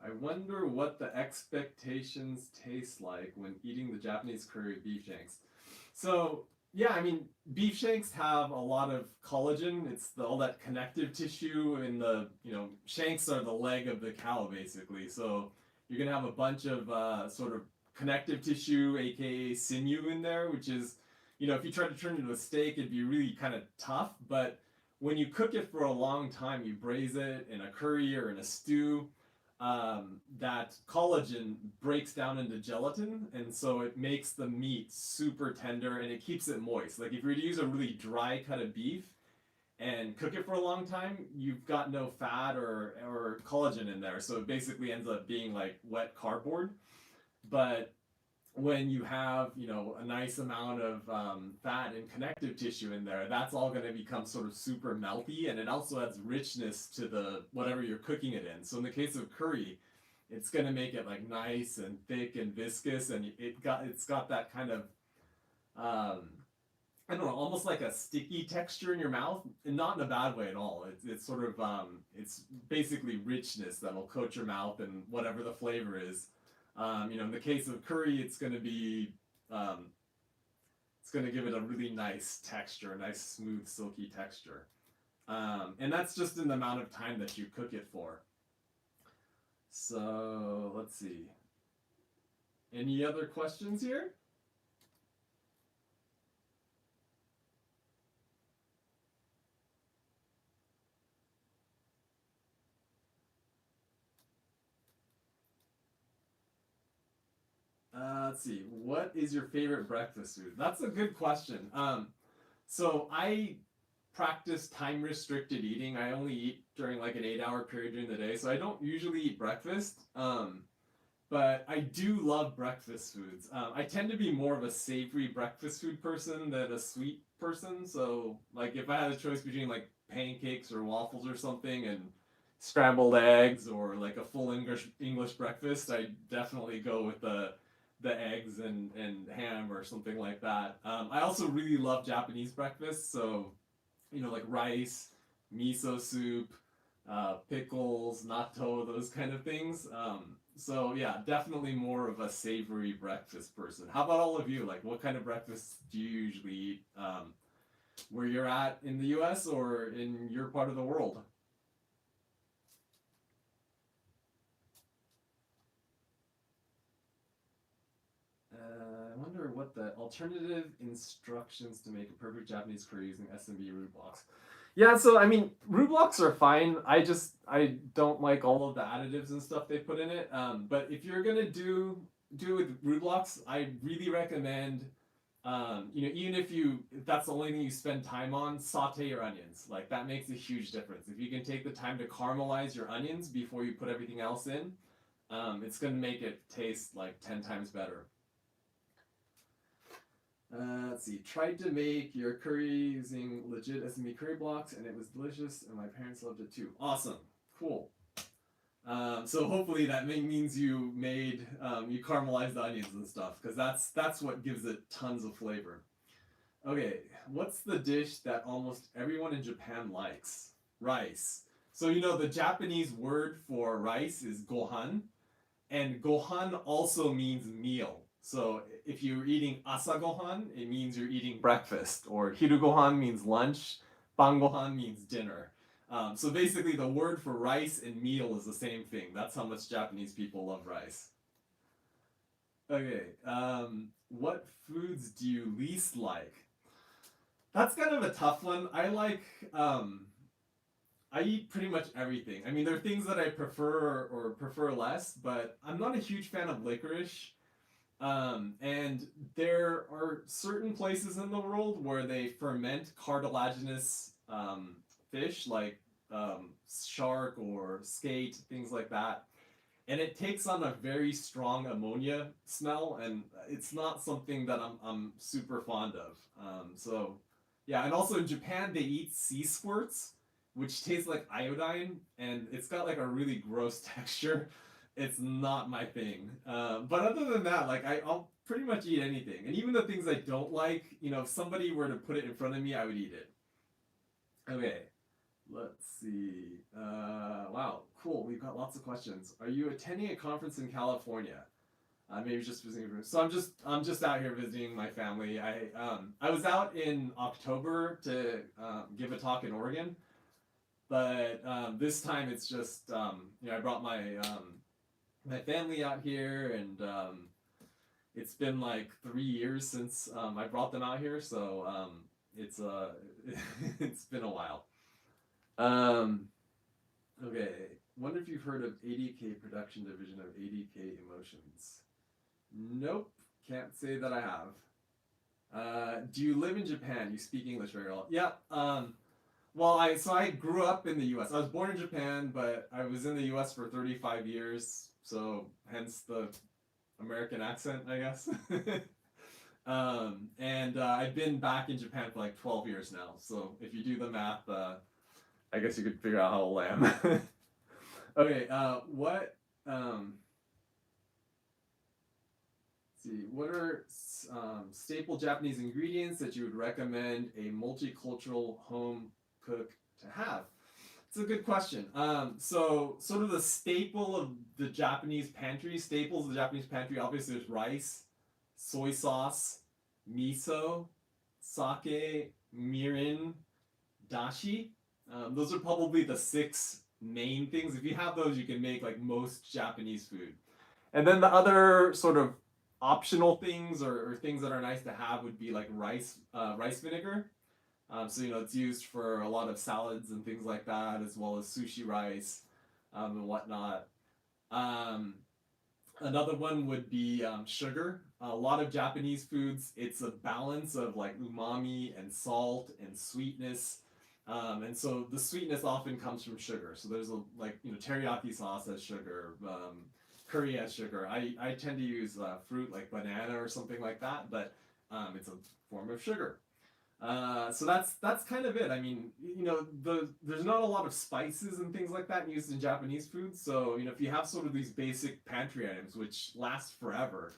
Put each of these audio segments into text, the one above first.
I wonder what the expectations taste like when eating the Japanese curry beef shanks. So yeah, I mean, beef shanks have a lot of collagen. It's all that connective tissue in the, shanks are the leg of the cow basically. So you're gonna have a bunch of sort of connective tissue, aka sinew, in there, which is, if you try to turn it into a steak, it'd be really kind of tough. But when you cook it for a long time, you braise it in a curry or in a stew, that collagen breaks down into gelatin, and so it makes the meat super tender and it keeps it moist. Like if you were to use a really dry cut of beef and cook it for a long time, you've got no fat or collagen in there, so it basically ends up being like wet cardboard. But when you have, a nice amount of fat and connective tissue in there, that's all going to become sort of super melty, and it also adds richness to the whatever you're cooking it in. So in the case of curry, it's going to make it like nice and thick and viscous, and it's got that kind of I don't know, almost like a sticky texture in your mouth, and not in a bad way at all. It's sort of it's basically richness that'll coat your mouth and whatever the flavor is. In the case of curry, um, it's going to give it a really nice texture, a nice smooth, silky texture. And that's just in the amount of time that you cook it for. So let's see. Any other questions here? Let's see. What is your favorite breakfast food? That's a good question. So I practice time restricted eating. I only eat during like an 8 hour period during the day, so I don't usually eat breakfast. But I do love breakfast foods. I tend to be more of a savory breakfast food person than a sweet person. So like if I had a choice between like pancakes or waffles or something and scrambled eggs or like a full English breakfast, I definitely go with the eggs and ham or something like that. I also really love Japanese breakfast, so like rice, miso soup, pickles, natto, those kind of things. So yeah, definitely more of a savory breakfast person. How about all of you? Like, what kind of breakfast do you usually eat? Where you're at in the U.S. or in your part of the world? I wonder what the alternative instructions to make a perfect Japanese curry using SMB root blocks. Yeah, so I mean, root blocks are fine. I don't like all of the additives and stuff they put in it. But if you're gonna do it with root blocks, I really recommend, even if that's the only thing you spend time on, saute your onions. Like that makes a huge difference. If you can take the time to caramelize your onions before you put everything else in, it's gonna make it taste like 10 times better. Let's see. Tried to make your curry using legit SME curry blocks, and it was delicious, and my parents loved it too. Awesome. Cool. So hopefully that means you caramelized the onions and stuff, because that's what gives it tons of flavor. Okay, what's the dish that almost everyone in Japan likes? Rice. So the Japanese word for rice is gohan, and gohan also means meal. So if you're eating asa gohan, it means you're eating breakfast, or hiru gohan means lunch, ban gohan means dinner. So basically, the word for rice and meal is the same thing. That's how much Japanese people love rice. Okay, what foods do you least like? That's kind of a tough one. I eat pretty much everything. I mean, there are things that I prefer or prefer less, but I'm not a huge fan of licorice. And there are certain places in the world where they ferment cartilaginous fish, like shark or skate, things like that. And it takes on a very strong ammonia smell, and it's not something that I'm super fond of. Yeah, and also in Japan they eat sea squirts, which taste like iodine, and it's got like a really gross texture. It's not my thing. But other than that, like I'll pretty much eat anything, and even the things I don't like. If somebody were to put it in front of me, I would eat it. Okay, let's see. Wow, cool. We've got lots of questions. Are you attending a conference in California? Maybe just visiting. So I'm just out here visiting my family. I was out in October to give a talk in Oregon, but this time it's just I brought my family out here, and it's been like 3 years since I brought them out here, so it's it's been a while. Um, okay, wonder if you've heard of 80K production division of 80K Emotions. Nope, can't say that I have. Do you live in Japan? You speak English very well. Yeah. Well, I grew up in the U.S. I was born in Japan, but I was in the U.S. for 35 years, so hence the American accent, I guess. And I've been back in Japan for like 12 years now. So if you do the math, I guess you could figure out how old I am. Okay, what? Let's see. What are staple Japanese ingredients that you would recommend a multicultural home cook to have? It's a good question. So sort of the staple of the Japanese pantry, staples of the Japanese pantry, obviously there's rice, soy sauce, miso, sake, mirin, dashi. Those are probably the six main things. If you have those, you can make like most Japanese food. And then the other sort of optional things or things that are nice to have would be like rice vinegar. So it's used for a lot of salads and things like that, as well as sushi rice and whatnot. Another one would be sugar. A lot of Japanese foods, it's a balance of like umami and salt and sweetness. And so the sweetness often comes from sugar. So there's teriyaki sauce has sugar, curry has sugar. I tend to use fruit like banana or something like that, but it's a form of sugar. So that's kind of it. I mean, there's not a lot of spices and things like that used in Japanese food. So if you have sort of these basic pantry items which last forever,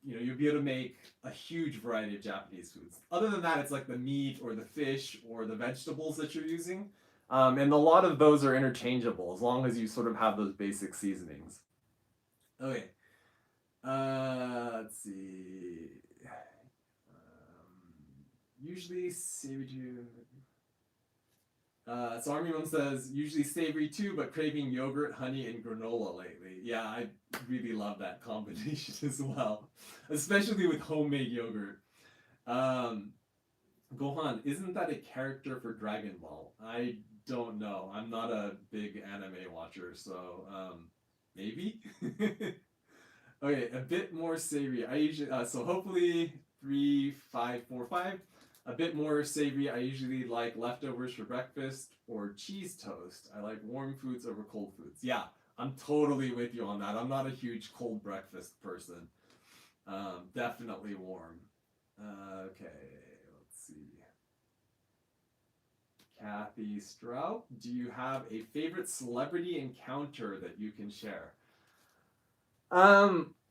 you'll be able to make a huge variety of Japanese foods. Other than that, it's like the meat or the fish or the vegetables that you're using, and a lot of those are interchangeable as long as you sort of have those basic seasonings. Okay. Let's see. Usually savory too. So Army Mom says, usually savory too, but craving yogurt, honey, and granola lately. Yeah, I really love that combination as well. Especially with homemade yogurt. Gohan, isn't that a character for Dragon Ball? I don't know. I'm not a big anime watcher, so maybe? Okay, a bit more savory. I usually, so hopefully 3, 5, 4, 5. A bit more savory, I usually like leftovers for breakfast or cheese toast. I like warm foods over cold foods. Yeah, I'm totally with you on that. I'm not a huge cold breakfast person. Definitely warm. Okay, let's see. Kathy Strout, do you have a favorite celebrity encounter that you can share?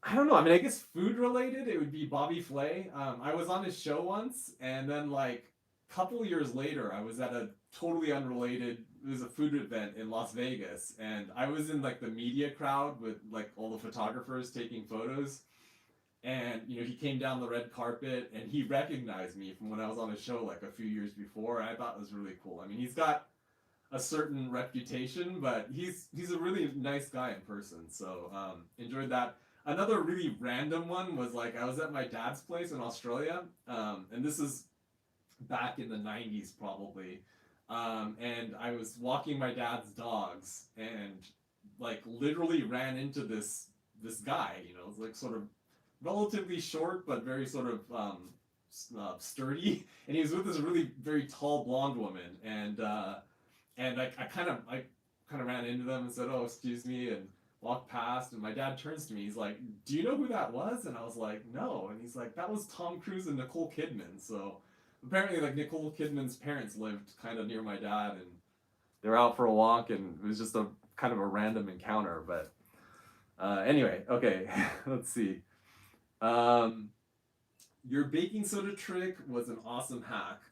I don't know. I mean, I guess food related, it would be Bobby Flay. I was on his show once, and then like a couple years later, I was at a totally unrelated. It was a food event in Las Vegas, and I was in like the media crowd with like all the photographers taking photos. And he came down the red carpet, and he recognized me from when I was on a show like a few years before. And I thought it was really cool. I mean, he's got a certain reputation, but he's a really nice guy in person. So enjoyed that. Another really random one was like I was at my dad's place in Australia, and this is back in the 90s probably, and I was walking my dad's dogs and like literally ran into this guy. It's like sort of relatively short but very sort of sturdy, and he was with this really very tall blonde woman, and I kind of ran into them and said, "Oh, excuse me," and walked past, and my dad turns to me. He's like, "Do you know who that was?" And I was like, "No." And he's like, "That was Tom Cruise and Nicole Kidman." So apparently, like Nicole Kidman's parents lived kind of near my dad, and they were out for a walk, and it was just a kind of a random encounter. But anyway, okay, let's see. Your baking soda trick was an awesome hack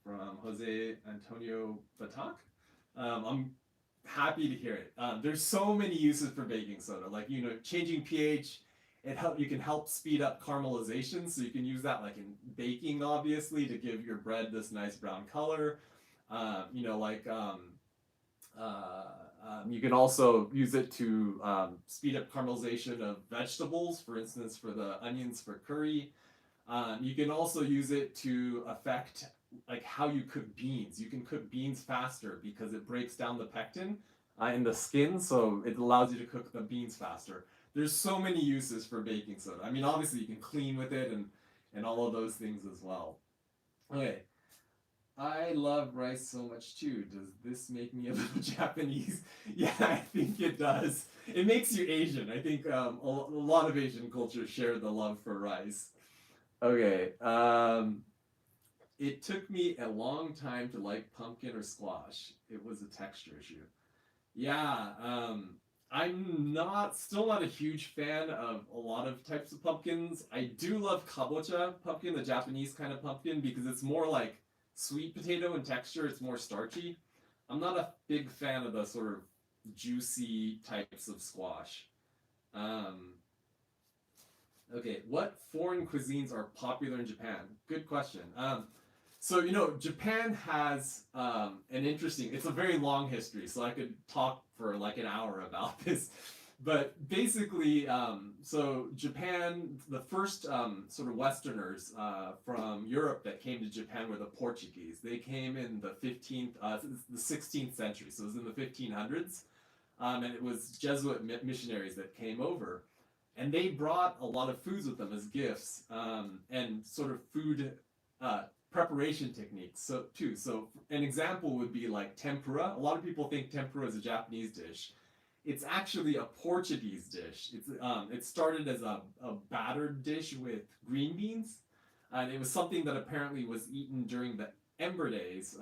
from Jose Antonio Batak. I'm happy to hear it. There's so many uses for baking soda, like changing pH. You can help speed up caramelization, so you can use that like in baking, obviously, to give your bread this nice brown color. Like you can also use it to speed up caramelization of vegetables, for instance, for the onions for curry. You can also use it to affect like how you cook beans. You can cook beans faster because it breaks down the pectin in the skin, so it allows you to cook the beans faster. There's so many uses for baking soda. I mean, obviously you can clean with it and all of those things as well. Okay, I love rice so much too. Does this make me a little Japanese? Yeah, I think it does. It makes you Asian. I think a lot of Asian cultures share the love for rice. Okay. It took me a long time to like pumpkin or squash. It was a texture issue. Yeah. I'm still not a huge fan of a lot of types of pumpkins. I do love kabocha pumpkin, the Japanese kind of pumpkin, because it's more like sweet potato in texture. It's more starchy. I'm not a big fan of the sort of juicy types of squash. Um, okay, what foreign cuisines are popular in Japan? Good question. So Japan has an interesting. It's a very long history, so I could talk for like an hour about this. But basically, so Japan, the first sort of Westerners from Europe that came to Japan were the Portuguese. They came in the 16th century, so it was in the 1500s, and it was Jesuit missionaries that came over, and they brought a lot of foods with them as gifts, and sort of food preparation techniques. So an example would be like tempura. A lot of people think tempura is a Japanese dish. It's actually a Portuguese dish. It started as a battered dish with green beans, and it was something that apparently was eaten during the Ember Days,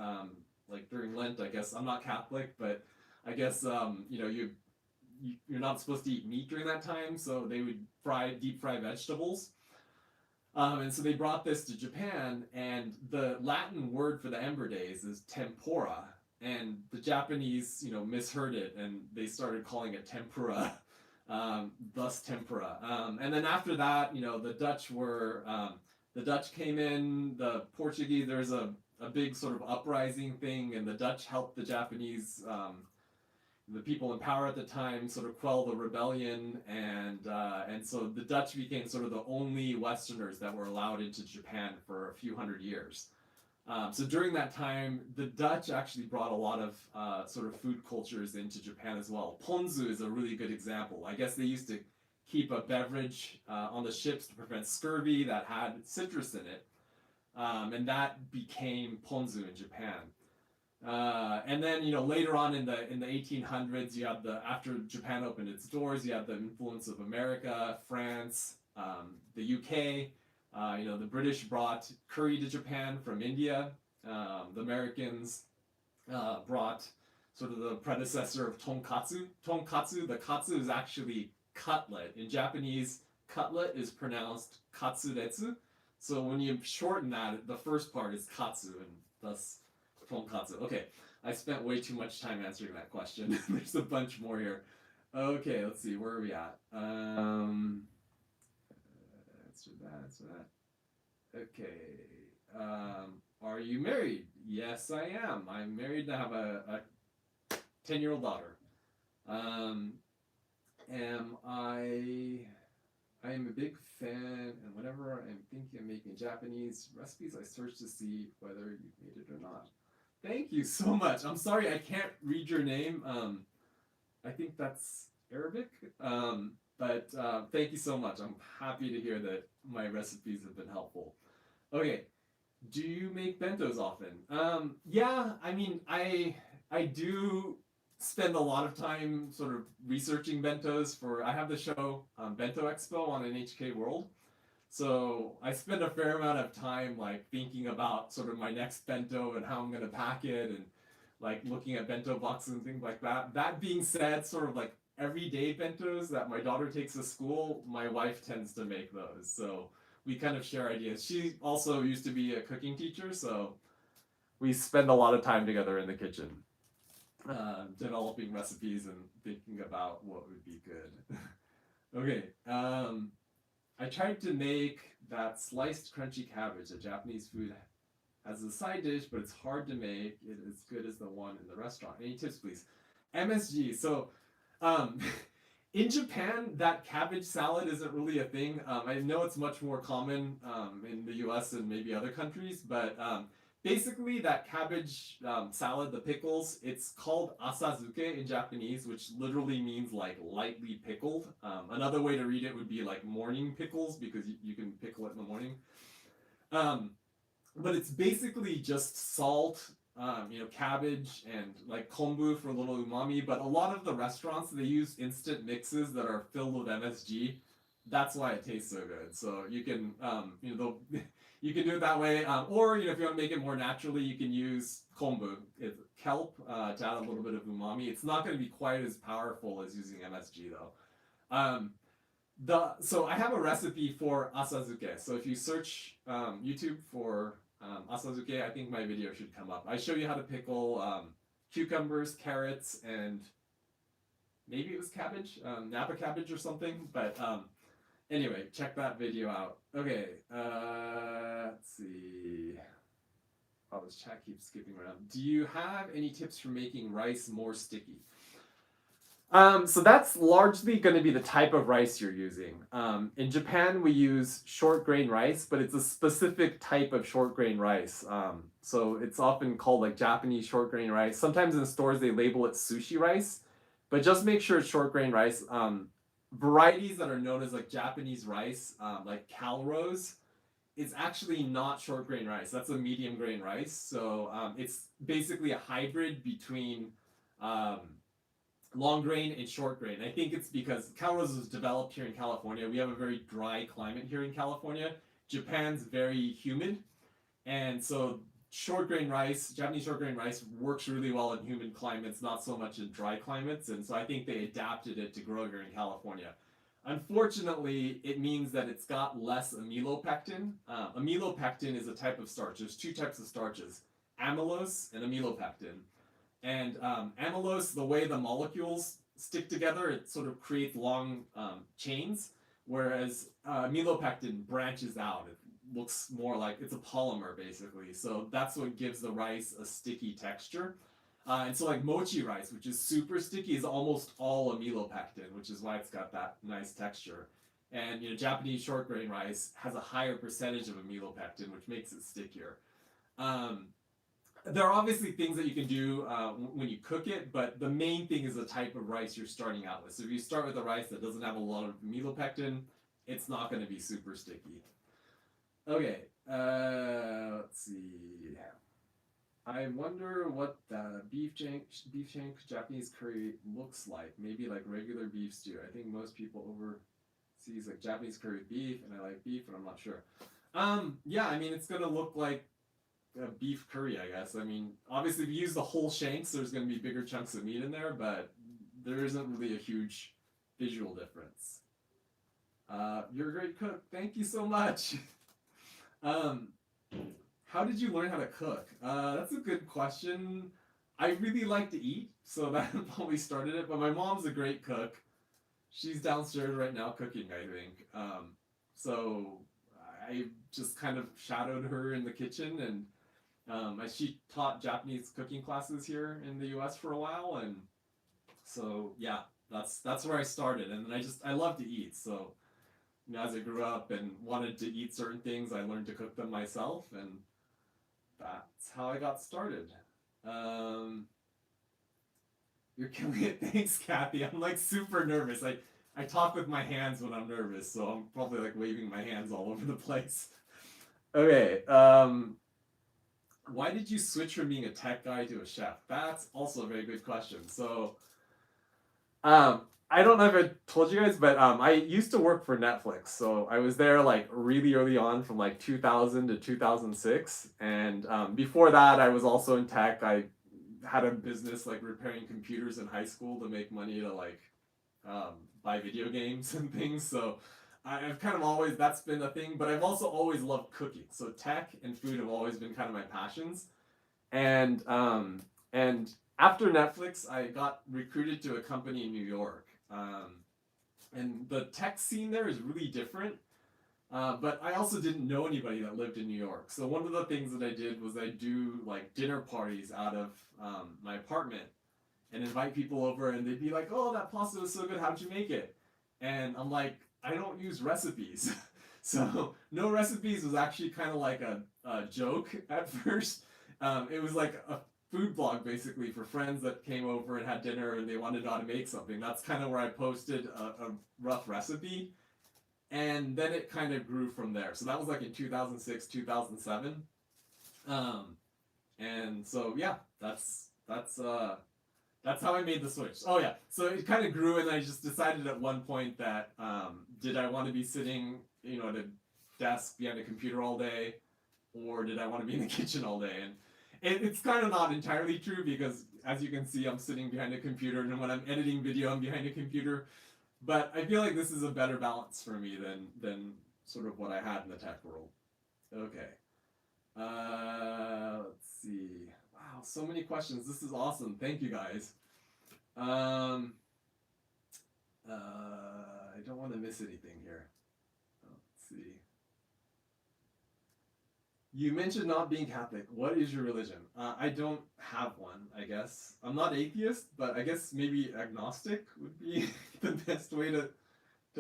like during Lent. I guess I'm not Catholic, but I guess you're not supposed to eat meat during that time, so they would deep fry vegetables. And so they brought this to Japan, and the Latin word for the Ember Days is tempura. And the Japanese, misheard it, and they started calling it tempura, thus tempura. And then after that, the Dutch came in, the Portuguese, there's a big sort of uprising thing, and the Dutch helped the Japanese, the people in power at the time, sort of quell the rebellion, and so the Dutch became sort of the only Westerners that were allowed into Japan for a few hundred years. So during that time, the Dutch actually brought a lot of sort of food cultures into Japan as well. Ponzu is a really good example. I guess they used to keep a beverage on the ships to prevent scurvy that had citrus in it, and that became ponzu in Japan. And then later on in the 1800s, you have after Japan opened its doors, you have the influence of America, France, the UK. The British brought curry to Japan from India. The Americans brought sort of the predecessor of tonkatsu. Tonkatsu, the katsu is actually cutlet. In Japanese, cutlet is pronounced katsuretsu. So when you shorten that, the first part is katsu, and thus tonkatsu. Okay, I spent way too much time answering that question. There's a bunch more here. Okay, let's see, where are we at? Answer that. Okay. Are you married? Yes, I am. I'm married and I have a 10-year-old daughter. I am a big fan, and whenever I'm thinking of making Japanese recipes, I search to see whether you've made it or not. Thank you so much. I'm sorry I can't read your name. I think that's Arabic. But thank you so much. I'm happy to hear that my recipes have been helpful. Okay, do you make bentos often? Yeah, I mean, I do spend a lot of time sort of researching bentos I have the show Bento Expo on NHK World. So I spend a fair amount of time like thinking about sort of my next bento and how I'm gonna pack it, and like looking at bento boxes and things like that. That being said, sort of like everyday bentos that my daughter takes to school, my wife tends to make those. So we kind of share ideas. She also used to be a cooking teacher, so we spend a lot of time together in the kitchen. developing recipes and thinking about what would be good. Okay, I tried to make that sliced crunchy cabbage, a Japanese food, as a side dish, but it's hard to make it as good as the one in the restaurant. Any tips, please? MSG. So, um, in Japan, that cabbage salad isn't really a thing. I know it's much more common in the US and maybe other countries, but basically, that cabbage salad, the pickles, it's called asazuke in Japanese, which literally means like lightly pickled. Another way to read it would be like morning pickles because you can pickle it in the morning. Um, but it's basically just salt, cabbage and like kombu for a little umami. But a lot of the restaurants they use instant mixes that are filled with MSG. That's why it tastes so good. So you can, you can do it that way, or if you want to make it more naturally, you can use kombu, it's kelp, to add a little bit of umami. It's not going to be quite as powerful as using MSG though. So I have a recipe for asazuke. So if you search YouTube for asazuke, I think my video should come up. I show you how to pickle cucumbers, carrots, and maybe it was cabbage, Napa cabbage or something. But anyway, check that video out. Okay, let's see. Oh, this chat keeps skipping around. Do you have any tips for making rice more sticky? So that's largely going to be the type of rice you're using. In Japan, we use short grain rice, but it's a specific type of short grain rice. So it's often called like Japanese short grain rice. Sometimes in the stores they label it sushi rice, but just make sure it's short grain rice. Varieties that are known as like Japanese rice, like calrose, it's actually not short grain rice. That's a medium grain rice. So it's basically a hybrid between long grain and short grain. I think it's because calrose was developed here in California. We have a very dry climate here in California. Japan's very humid, and so short grain rice, Japanese short grain rice, works really well in humid climates, not so much in dry climates. And so I think they adapted it to grow here in California. Unfortunately, it means that it's got less amylopectin. Amylopectin is a type of starch. There's two types of starches, amylose and amylopectin. And amylose, the way the molecules stick together, it sort of creates long chains, whereas amylopectin branches out. It looks more like it's a polymer, basically. So that's what gives the rice a sticky texture. And so like mochi rice, which is super sticky, is almost all amylopectin, which is why it's got that nice texture. And Japanese short grain rice has a higher percentage of amylopectin, which makes it stickier. There are obviously things that you can do when you cook it, but the main thing is the type of rice you're starting out with. So if you start with a rice that doesn't have a lot of amylopectin, it's not going to be super sticky. Okay, let's see. I wonder what the beef shank Japanese curry looks like. Maybe like regular beef stew. I think most people overseas like Japanese curry beef, and I like beef, and I'm not sure. Yeah, I mean it's gonna look like a beef curry, I guess. I mean, obviously if you use the whole shanks, there's gonna be bigger chunks of meat in there, but there isn't really a huge visual difference. You're a great cook. Thank you so much. How did you learn how to cook? That's a good question. I really like to eat, so that probably started it. But my mom's a great cook. She's downstairs right now cooking, I think. So I just kind of shadowed her in the kitchen, and she taught Japanese cooking classes here in the U.S. for a while, and so yeah, that's where I started. And then I love to eat, so as I grew up and wanted to eat certain things, I learned to cook them myself, and that's how I got started. You're killing it. Thanks, Kathy. I'm like super nervous. I talk with my hands when I'm nervous, so I'm probably like waving my hands all over the place. Okay. Why did you switch from being a tech guy to a chef? That's also a very good question. So, I don't know if I told you guys, but I used to work for Netflix. So I was there like really early on from like 2000 to 2006. And before that, I was also in tech. I had a business like repairing computers in high school to make money to like buy video games and things. So I've kind of always, that's been a thing. But I've also always loved cooking. So tech and food have always been kind of my passions. And after Netflix, I got recruited to a company in New York. And the tech scene there is really different. But I also didn't know anybody that lived in New York. So one of the things that I did was I do like dinner parties out of my apartment and invite people over, and they'd be like, "Oh, that pasta was so good. How'd you make it?" And I'm like, "I don't use recipes." So no recipes was actually kind of like a joke at first. It was like a food blog basically for friends that came over and had dinner and they wanted to know how to make something. That's kind of where I posted a rough recipe, and then it kind of grew from there. So that was like in 2006, 2007. Um, and so yeah, that's how I made the switch. Oh yeah, so it kind of grew, and I just decided at one point that did I want to be sitting, at a desk behind a computer all day, or did I want to be in the kitchen all day? And it's kind of not entirely true because, as you can see, I'm sitting behind a computer, and when I'm editing video, I'm behind a computer. But I feel like this is a better balance for me than sort of what I had in the tech world. Okay. Let's see. Wow, so many questions. This is awesome. Thank you guys. I don't want to miss anything here. Let's see. You mentioned not being Catholic. What is your religion? I don't have one, I guess. I'm not atheist, but I guess maybe agnostic would be the best way to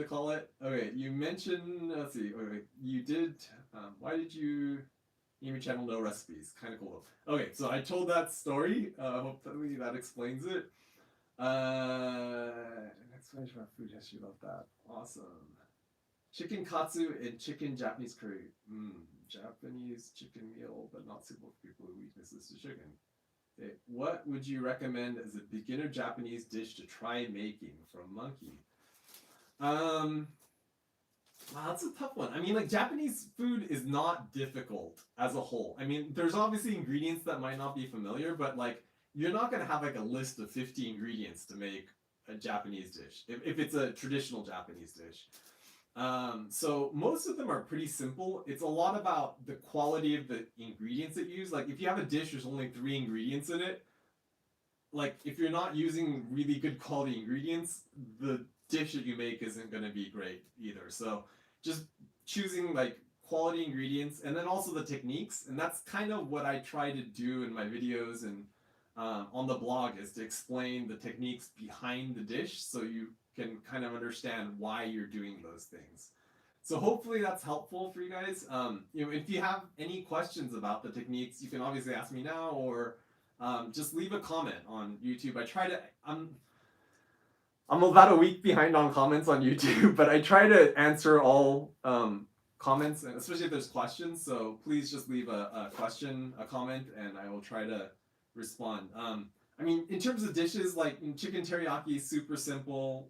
call it. Okay, you mentioned, let's see, wait, you did, why did you name your channel No Recipes? Kind of cool. Okay, so I told that story. Hopefully that explains it. Next one about food history. Love that. Awesome. Chicken katsu and chicken Japanese curry. Japanese chicken meal, but not suitable for people who weaknesses to chicken. Okay, what would you recommend as a beginner Japanese dish to try making from Monkey? Wow, that's a tough one. I mean, like, Japanese food is not difficult as a whole. I mean, there's obviously ingredients that might not be familiar, but like, you're not gonna have like a list of 50 ingredients to make a Japanese dish if it's a traditional Japanese dish. So most of them are pretty simple. It's a lot about the quality of the ingredients that you use. Like, if you have a dish, there's only 3 ingredients in it. Like, if you're not using really good quality ingredients, the dish that you make isn't going to be great either. So just choosing like quality ingredients, and then also the techniques. And that's kind of what I try to do in my videos and on the blog, is to explain the techniques behind the dish so you can kind of understand why you're doing those things. So hopefully that's helpful for you guys. If you have any questions about the techniques, you can obviously ask me now, or just leave a comment on YouTube. I'm about a week behind on comments on YouTube, but I try to answer all comments, and especially if there's questions. So please just leave a question, a comment, and I will try to respond. I mean, in terms of dishes, like chicken teriyaki is super simple.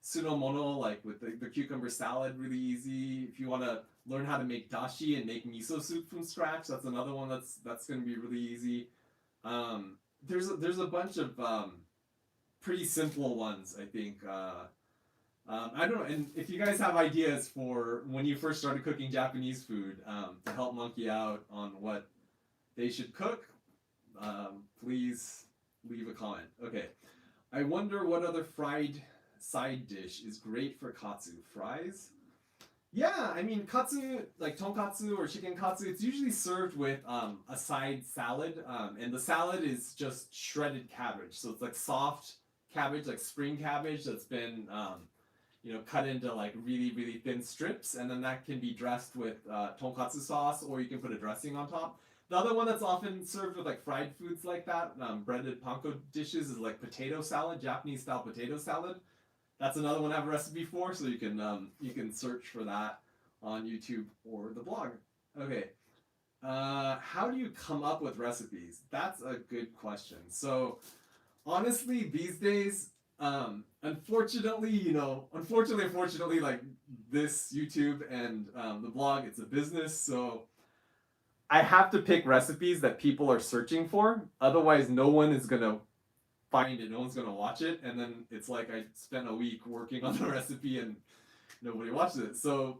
Sunomono, like with the cucumber salad, really easy. If you want to learn how to make dashi and make miso soup from scratch, that's another one that's going to be really easy. There's a bunch of pretty simple ones, I think. I don't know, and if you guys have ideas for when you first started cooking Japanese food, to help Monkey out on what they should cook, please leave a comment. Okay. I wonder what other fried side dish is great for katsu. Fries? Yeah, I mean, katsu, like tonkatsu or chicken katsu, it's usually served with a side salad, and the salad is just shredded cabbage. So it's like soft cabbage, like spring cabbage that's been, cut into like really, really thin strips, and then that can be dressed with tonkatsu sauce, or you can put a dressing on top. The other one that's often served with like fried foods like that, breaded panko dishes, is like potato salad, Japanese style potato salad. That's another one I have a recipe for, so you can search for that on YouTube or the blog. Okay. How do you come up with recipes? That's a good question. So honestly, these days, unfortunately, like this YouTube and the blog, it's a business, so I have to pick recipes that people are searching for. Otherwise, no one is gonna find it. No one's gonna watch it, and then it's like I spent a week working on the recipe and nobody watches it. So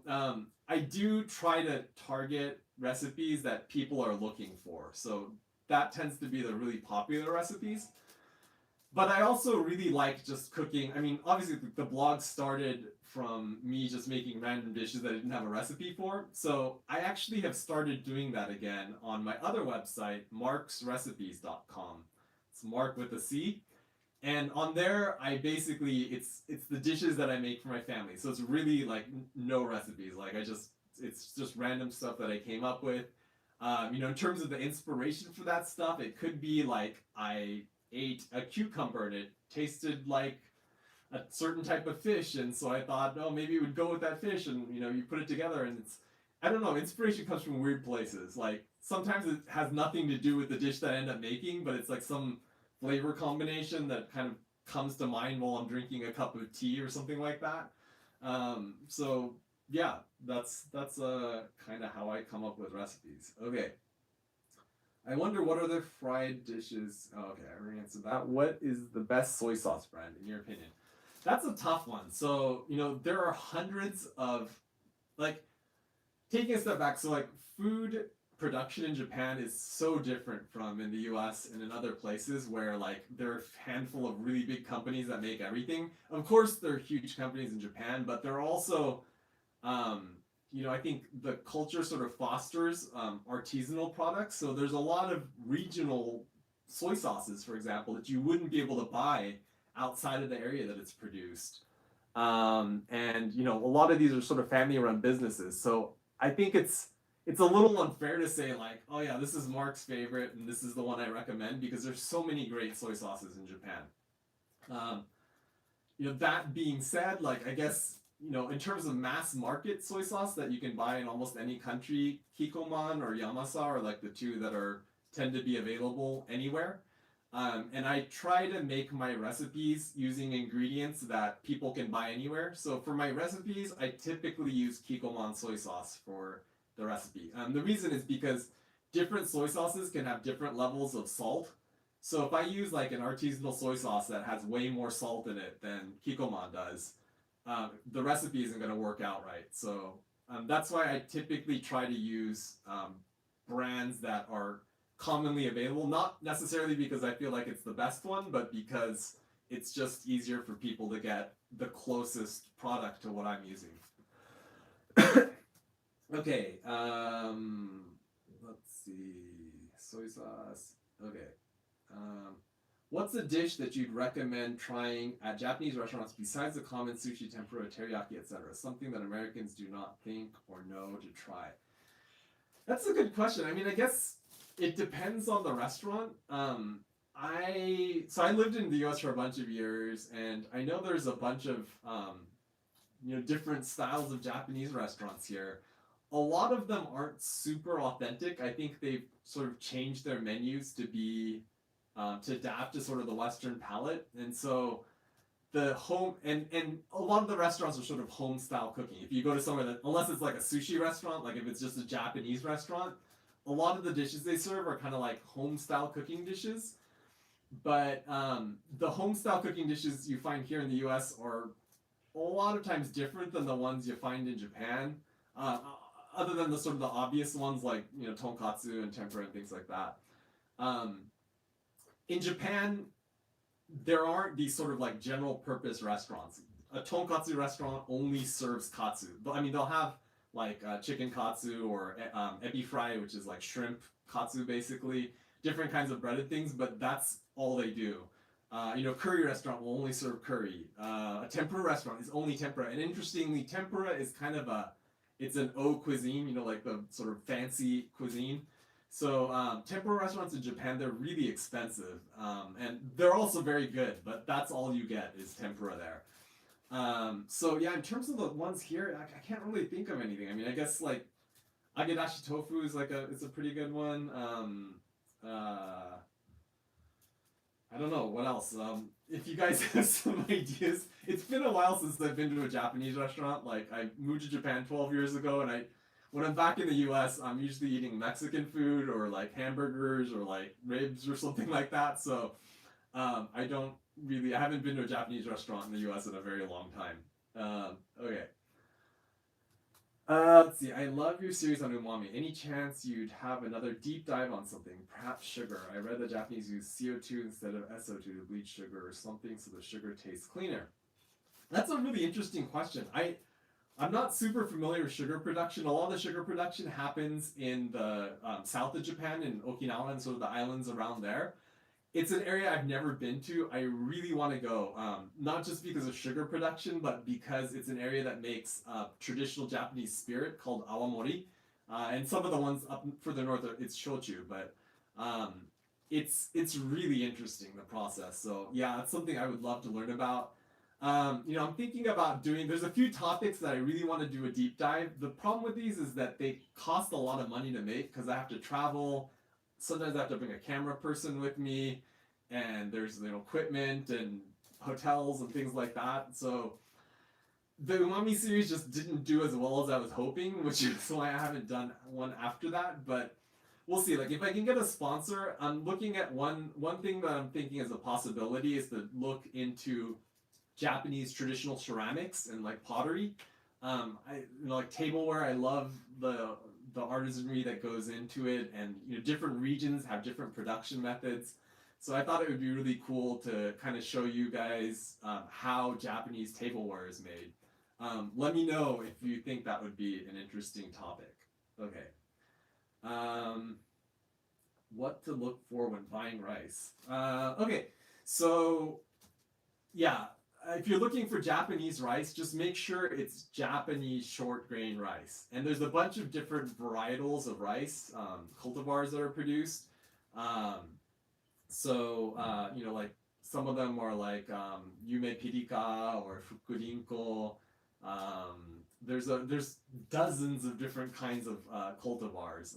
I do try to target recipes that people are looking for. So that tends to be the really popular recipes. But I also really like just cooking. I mean, obviously the blog started from me just making random dishes that I didn't have a recipe for. So I actually have started doing that again on my other website, marcsrecipes.com. It's Marc with a C. And on there, I basically it's the dishes that I make for my family. So it's really like no recipes. Like it's just random stuff that I came up with. In terms of the inspiration for that stuff, it could be like I ate a cucumber and it tasted like a certain type of fish, and so I thought, oh, maybe it would go with that fish, and you put it together, and it's I don't know, inspiration comes from weird places. Like sometimes it has nothing to do with the dish that I end up making, but it's like some flavor combination that kind of comes to mind while I'm drinking a cup of tea or something like that. So yeah, that's kind of how I come up with recipes. Okay. I wonder what other fried dishes. Oh, okay, I already answered that. What is the best soy sauce brand in your opinion? That's a tough one. So, there are hundreds of, like, taking a step back, so, like, food production in Japan is so different from in the US and in other places where, like, there are a handful of really big companies that make everything. Of course, there are huge companies in Japan, but there are also, I think the culture sort of fosters artisanal products. So there's a lot of regional soy sauces, for example, that you wouldn't be able to buy outside of the area that it's produced. And a lot of these are sort of family-run businesses. So I think it's a little unfair to say like, oh yeah, this is Marc's favorite and this is the one I recommend because there's so many great soy sauces in Japan. That being said, like I guess in terms of mass market soy sauce that you can buy in almost any country, Kikkoman or Yamasa are like the two that tend to be available anywhere. And I try to make my recipes using ingredients that people can buy anywhere. So for my recipes, I typically use Kikkoman soy sauce for the recipe. The reason is because different soy sauces can have different levels of salt. So if I use like an artisanal soy sauce that has way more salt in it than Kikkoman does, the recipe isn't going to work out right. So that's why I typically try to use brands that are commonly available, not necessarily because I feel like it's the best one, but because it's just easier for people to get the closest product to what I'm using. Okay, let's see. Soy sauce. Okay. What's a dish that you'd recommend trying at Japanese restaurants besides the common sushi, tempura, teriyaki, etc.? Something that Americans do not think or know to try. That's a good question. I mean, I guess it depends on the restaurant. I lived in the U.S. for a bunch of years, and I know there's a bunch of different styles of Japanese restaurants here. A lot of them aren't super authentic. I think they've sort of changed their menus to be to adapt to sort of the Western palate, and so the home and a lot of the restaurants are sort of home style cooking. If you go to somewhere that, unless it's like a sushi restaurant, like if it's just a Japanese restaurant, a lot of the dishes they serve are kind of like home style cooking dishes. But the home style cooking dishes you find here in the U.S. are a lot of times different than the ones you find in Japan. Other than the sort of the obvious ones like tonkatsu and tempura and things like that. In Japan, there aren't these sort of like general purpose restaurants. A tonkatsu restaurant only serves katsu. I mean, they'll have like chicken katsu or ebi fry, which is like shrimp katsu basically. Different kinds of breaded things, but that's all they do. Curry restaurant will only serve curry. A tempura restaurant is only tempura. And interestingly, tempura is kind of it's an O cuisine, like the sort of fancy cuisine. So tempura restaurants in Japan, they're really expensive, and they're also very good, but that's all you get is tempura there. So yeah, in terms of the ones here, I can't really think of anything. I mean, I guess like agedashi tofu is it's a pretty good one. I don't know what else. If you guys have some ideas, it's been a while since I've been to a Japanese restaurant. Like I moved to Japan 12 years ago, and when I'm back in the U.S., I'm usually eating Mexican food or like hamburgers or like ribs or something like that. So I haven't been to a Japanese restaurant in the U.S. in a very long time. Okay. Let's see. I love your series on umami. Any chance you'd have another deep dive on something? Perhaps sugar. I read the Japanese use CO2 instead of SO2 to bleach sugar or something so the sugar tastes cleaner. That's a really interesting question. I'm not super familiar with sugar production. A lot of the sugar production happens in the south of Japan, in Okinawa and sort of the islands around there. It's an area I've never been to. I really want to go, not just because of sugar production, but because it's an area that makes traditional Japanese spirit called awamori. And some of the ones up further north, it's shochu, but um, it's really interesting, the process. So yeah, it's something I would love to learn about. I'm thinking about doing. There's a few topics that I really want to do a deep dive. The problem with these is that they cost a lot of money to make because I have to travel. Sometimes I have to bring a camera person with me, and there's equipment and hotels and things like that. So the umami series just didn't do as well as I was hoping, which is why I haven't done one after that. But we'll see. Like if I can get a sponsor, I'm looking at one thing that I'm thinking as a possibility is to look into Japanese traditional ceramics and like pottery. Like tableware. I love the artisanry that goes into it, and different regions have different production methods. So I thought it would be really cool to kind of show you guys how Japanese tableware is made. Let me know if you think that would be an interesting topic. Okay. Um, what to look for when buying rice? Okay, so yeah, if you're looking for Japanese rice, just make sure it's Japanese short grain rice. And there's a bunch of different varietals of rice, cultivars that are produced. Um, like some of them are like Yume Pirika or Fukurinko. There's dozens of different kinds of cultivars.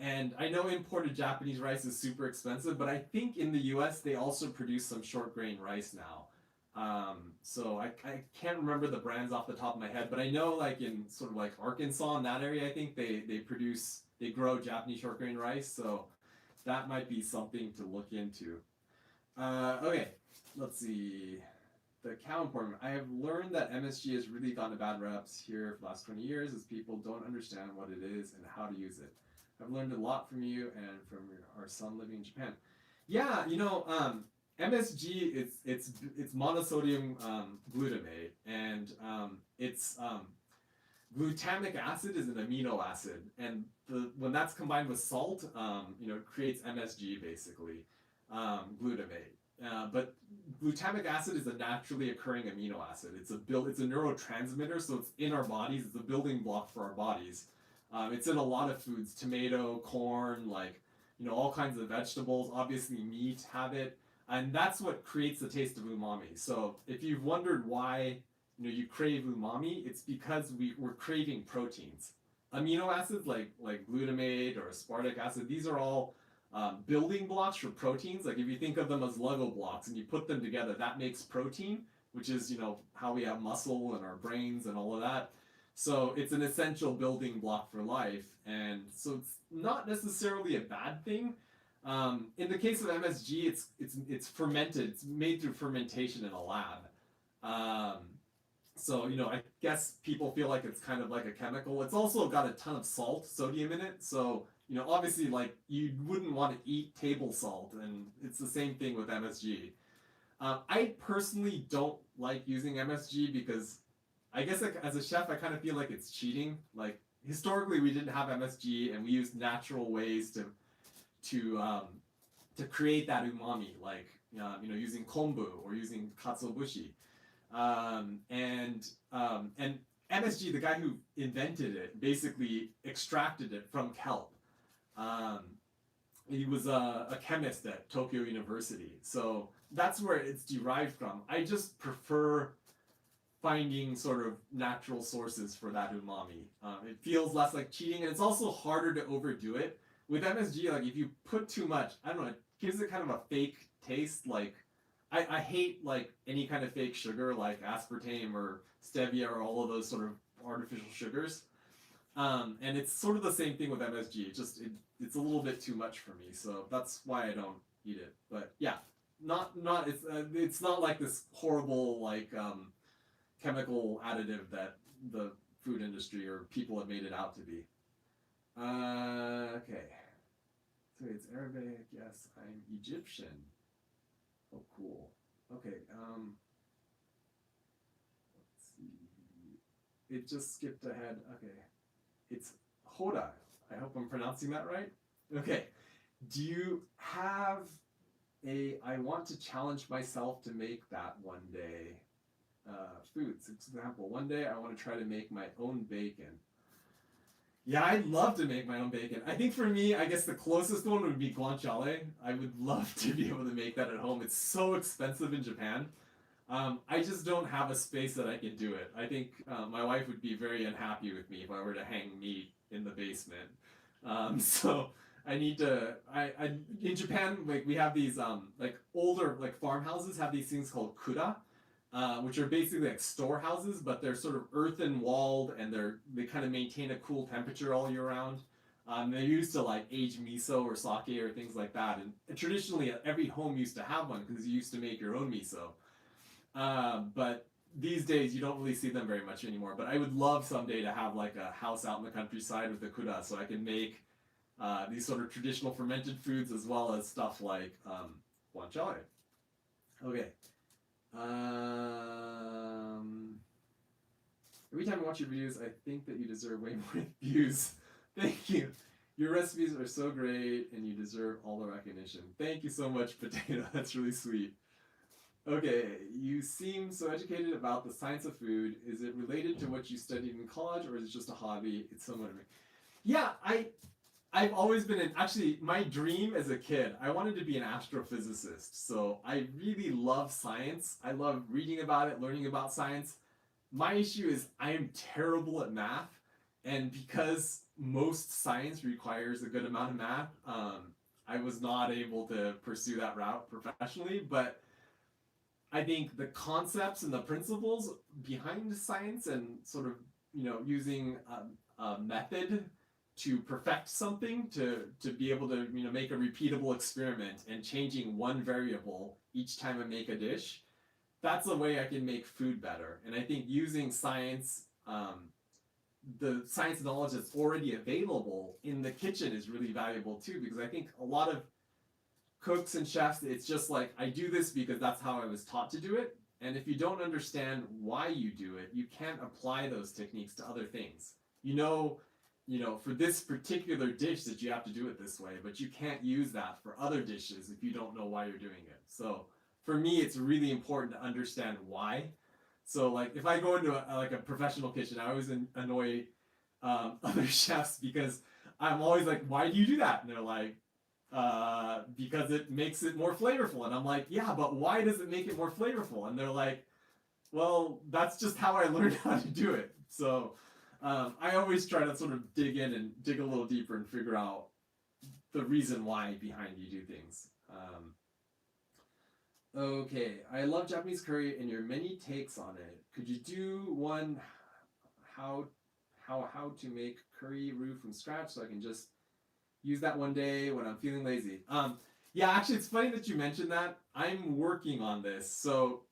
And I know imported Japanese rice is super expensive, but I think in the US they also produce some short grain rice now. So I can't remember the brands off the top of my head, but I know like in sort of like Arkansas in that area, I think they grow Japanese short grain rice. So that might be something to look into. Okay, let's see. The cow emporium. I have learned that MSG has really gotten a bad reps here for the last 20 years as people don't understand what it is and how to use it. I've learned a lot from you and from our son living in Japan. Yeah, MSG it's monosodium glutamate, and it's glutamic acid is an amino acid, and when that's combined with salt, it creates MSG basically, glutamate. But glutamic acid is a naturally occurring amino acid. It's a neurotransmitter, so it's in our bodies. It's a building block for our bodies. It's in a lot of foods: tomato, corn, like all kinds of vegetables. Obviously, meat have it, and that's what creates the taste of umami. So if you've wondered why you crave umami, it's because we're craving proteins. Amino acids like glutamate or aspartic acid, these are all building blocks for proteins. Like if you think of them as Lego blocks and you put them together, that makes protein, which is how we have muscle in our brains and all of that. So it's an essential building block for life, and so it's not necessarily a bad thing. In the case of MSG, it's fermented. It's made through fermentation in a lab. Um, I guess people feel like it's kind of like a chemical. It's also got a ton of salt, sodium in it. So, obviously, like you wouldn't want to eat table salt, and it's the same thing with MSG. I personally don't like using MSG because I guess like, as a chef, I kind of feel like it's cheating. Like historically, we didn't have MSG, and we used natural ways to create that umami, like using kombu or using katsuobushi. And MSG, the guy who invented it, basically extracted it from kelp. Um, he was a chemist at Tokyo University, so that's where it's derived from. I just prefer finding sort of natural sources for that umami. It feels less like cheating, and it's also harder to overdo it. With MSG, like if you put too much, I don't know, it gives it kind of a fake taste. Like I hate like any kind of fake sugar like aspartame or stevia or all of those sort of artificial sugars. And it's sort of the same thing with MSG. It's a little bit too much for me, so that's why I don't eat it. But yeah, not it's not like this horrible like chemical additive that the food industry, or people have made it out to be. Okay. So it's Arabic. Yes, I'm Egyptian. Oh, cool. Okay. Let's see. It just skipped ahead. Okay. It's Hoda. I hope I'm pronouncing that right. Okay. Do you have I want to challenge myself to make that one day foods? Example, one day I want to try to make my own bacon. Yeah, I'd love to make my own bacon. I think for me, I guess the closest one would be guanciale. I would love to be able to make that at home. It's so expensive in Japan. I just don't have a space that I can do it. I think my wife would be very unhappy with me if I were to hang meat in the basement. So I need to. In Japan, like we have these like older like farmhouses have these things called kura, which are basically like storehouses, but they're sort of earthen walled, and they kind of maintain a cool temperature all year round. They're used to like age miso or sake or things like that, and traditionally every home used to have one because you used to make your own miso. But these days you don't really see them very much anymore. But I would love someday to have like a house out in the countryside with a kura, so I can make these sort of traditional fermented foods as well as stuff like guanciale. Okay. Every time I watch your videos, I think that you deserve way more views. Thank you. Your recipes are so great, and you deserve all the recognition. Thank you so much, Potato. That's really sweet. Okay, you seem so educated about the science of food. Is it related to what you studied in college, or is it just a hobby? It's somewhat of a... Yeah, I've always been actually, my dream as a kid, I wanted to be an astrophysicist. So I really love science. I love reading about it, learning about science. My issue is I am terrible at math. And because most science requires a good amount of math, I was not able to pursue that route professionally. But I think the concepts and the principles behind science, and sort of, using a method to perfect something, to be able to make a repeatable experiment and changing one variable each time I make a dish, that's a way I can make food better. And I think using science, the science knowledge that's already available in the kitchen is really valuable too, because I think a lot of cooks and chefs, it's just like, I do this because that's how I was taught to do it. And if you don't understand why you do it, you can't apply those techniques to other things. For this particular dish that you have to do it this way, but you can't use that for other dishes if you don't know why you're doing it. So for me, it's really important to understand why. So like if I go into a professional kitchen, I always annoy other chefs because I'm always like, why do you do that? And they're like, because it makes it more flavorful. And I'm like, yeah, but why does it make it more flavorful? And they're like, well, that's just how I learned how to do it. So I always try to sort of dig in and dig a little deeper and figure out the reason why behind you do things. Okay, I love Japanese curry and your many takes on it. Could you do one how to make curry roux from scratch, so I can just use that one day when I'm feeling lazy? Yeah, actually, it's funny that you mentioned that. I'm working on this. So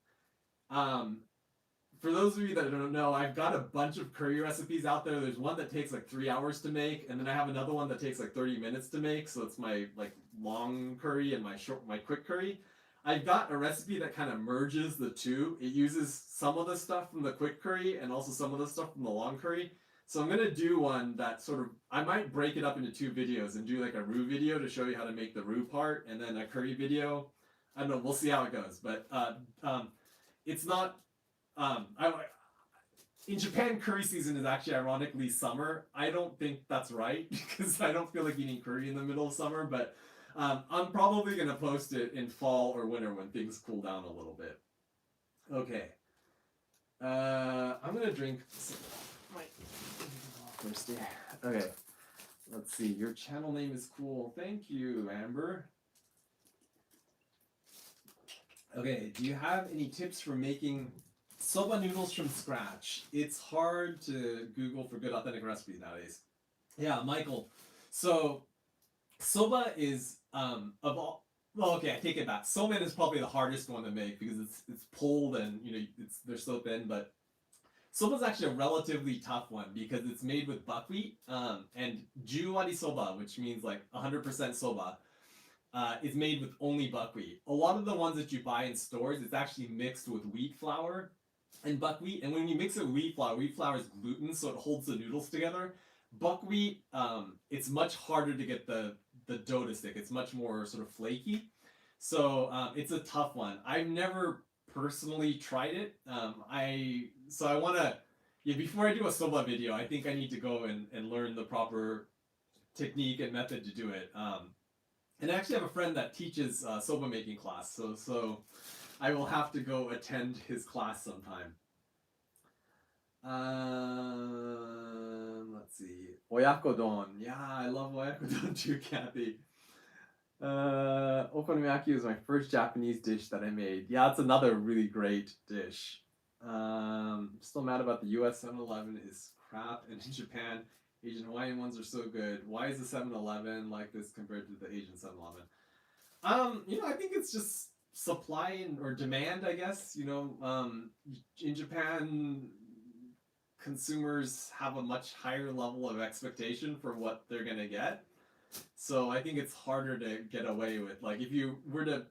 for those of you that don't know, I've got a bunch of curry recipes out there. There's one that takes like 3 hours to make, and then I have another one that takes like 30 minutes to make. So it's my like long curry and my quick curry. I've got a recipe that kind of merges the two. It uses some of the stuff from the quick curry and also some of the stuff from the long curry. So I'm gonna do one that sort of, I might break it up into 2 videos and do like a roux video to show you how to make the roux part, and then a curry video. I don't know, we'll see how it goes. But it's not, in Japan, curry season is actually ironically summer. I don't think that's right because I don't feel like eating curry in the middle of summer, but I'm probably going to post it in fall or winter when things cool down a little bit. Okay. I'm going to drink my thirsty. Okay. Let's see. Your channel name is cool. Thank you, Amber. Okay. Do you have any tips for making soba noodles from scratch? It's hard to Google for good authentic recipes nowadays. Yeah, Michael. So soba is of all. Well, okay, I take it back. Somen is probably the hardest one to make because it's pulled and they're so thin. But Soba's actually a relatively tough one because it's made with buckwheat, and juwari soba, which means like 100% soba, is made with only buckwheat. A lot of the ones that you buy in stores, it's actually mixed with wheat flour and buckwheat. And when you mix it with wheat flour is gluten, so it holds the noodles together. Buckwheat, it's much harder to get the dough to stick. It's much more sort of flaky. So it's a tough one. I've never personally tried it. I want to, yeah, before I do a soba video, I think I need to go and learn the proper technique and method to do it. And I actually have a friend that teaches soba making class, so I will have to go attend his class sometime. Let's see. Oyakodon. Yeah, I love oyakodon too, Kathy. Okonomiyaki was my first Japanese dish that I made. Yeah, it's another really great dish. Still mad about the US 7-Eleven is crap, and in Japan, Asian Hawaiian ones are so good. Why is the 7-Eleven like this compared to the Asian 7-Eleven? I think it's just supply or demand, I guess. In Japan, consumers have a much higher level of expectation for what they're gonna get. So I think it's harder to get away with. Like if you were to